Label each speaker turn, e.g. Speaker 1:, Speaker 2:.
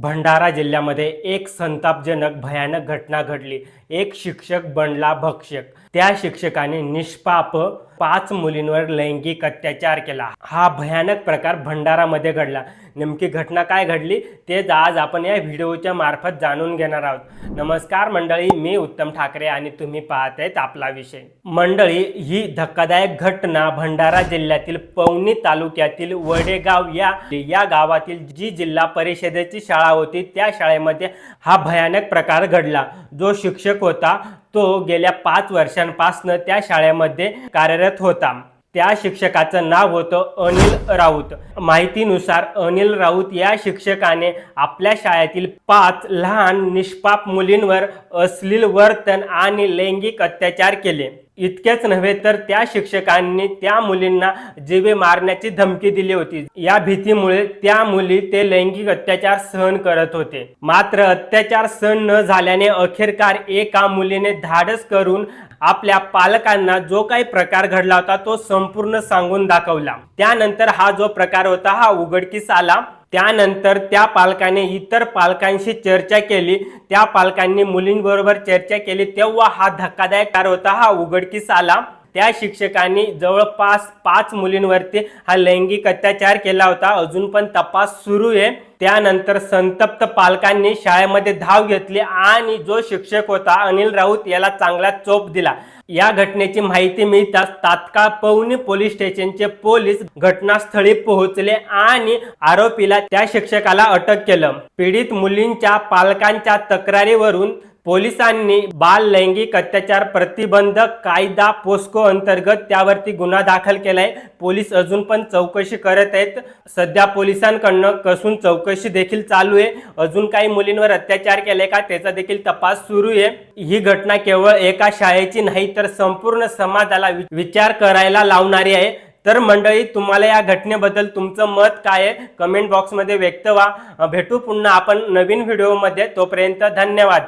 Speaker 1: भंडारा जिल्ह्यामध्ये एक संतापजनक भयानक घटना घडली। एक शिक्षक बनला भक्षक। त्या शिक्षकाने निष्पाप 5 मुलींवर लैंगिक अत्याचार केला। हा भयानक प्रकार भंडारामध्ये घडला। नेमकी घटना काय घडली तेच आज आपण या व्हिडिओच्या मार्फत जाणून घेणार आहोत। नमस्कार मंडळी, मी उत्तम ठाकरे आणि तुम्ही पाहतायत आपला विषय। मंडळी, ही धक्कादायक घटना भंडारा जिल्ह्यातील पवनी तालुक्यातील वडेगाव या गावातील जी जिल्हा परिषदेची शाळा होती त्या शाळेमध्ये हा भयानक प्रकार घडला। जो शिक्षक होता तो गेल्या 5 वर्षांपासून त्या शाळेमध्ये कार्यरत होता। त्या शिक्षकाचं नाव होतं अनिल राऊत। माहितीनुसार अनिल राऊत या शिक्षकाने आपल्या शाळेतील 5 लहान निष्पाप मुलींवर अश्लील वर्तन आणि लैंगिक अत्याचार केले। इतकेच नव्हे तर त्या शिक्षकांनी त्या मुलींना जीवे मारण्याची धमकी दिली होती। या भीतीमुळे त्या मुली ते लैंगिक अत्याचार सहन करत होते। मात्र अत्याचार सहन न झाल्याने अखेरकार एका मुलीने धाडस करून आपल्या पालकांना जो काही प्रकार घडला होता तो संपूर्ण सांगून दाखवला। त्यानंतर हा जो प्रकार होता हा उघडकीस आला। त्यानंतर त्या पालकाने इतर पालकांशी चर्चा केली। त्या पालकांनी मुलींबरोबर चर्चा केली तेव्हा हा धक्कादायक प्रकार होता हा उघडकीस आला। त्या शिक्षकांनी जवळपास 5 मुलींवरती हा लैंगिक अत्याचार केला होता। अजून पण तपास सुरू आहे। त्यानंतर संतप्त पालकांनी शाळेमध्ये धाव घेतली आणि जो शिक्षक होता अनिल राऊत याला चांगला चोप दिला। या घटनेची माहिती मिळताच तात्काळ पवनी पोलीस स्टेशनचे पोलीस घटनास्थळी पोहोचले आणि आरोपीला त्या शिक्षकाला अटक केलं। पीडित मुलींच्या पालकांच्या तक्रारीवरून पोलिसांनी बाल लैंगिक अत्याचार प्रतिबंधक कायदा पोस्को अंतर्गत त्यावरती गुन्हा दाखल केलाय। पोलीस अजून पण चौकशी करत आहेत। सध्या पोलिसांकडून कसून चौकशी देखील चालू आहे। अजून काही मुलींवर अत्याचार केले का त्याचा देखील तपास सुरू आहे। ही घटना केवळ एका शाळेची नाही तर संपूर्ण समाजाला विचार करायला लावणारी आहे। तर मंडळी, तुम्हाला या घटनेबद्दल तुमचं मत काय आहे कमेंट बॉक्समध्ये व्यक्त व्हा। भेटू पुन्हा आपण नवीन व्हिडिओमध्ये। तोपर्यंत धन्यवाद।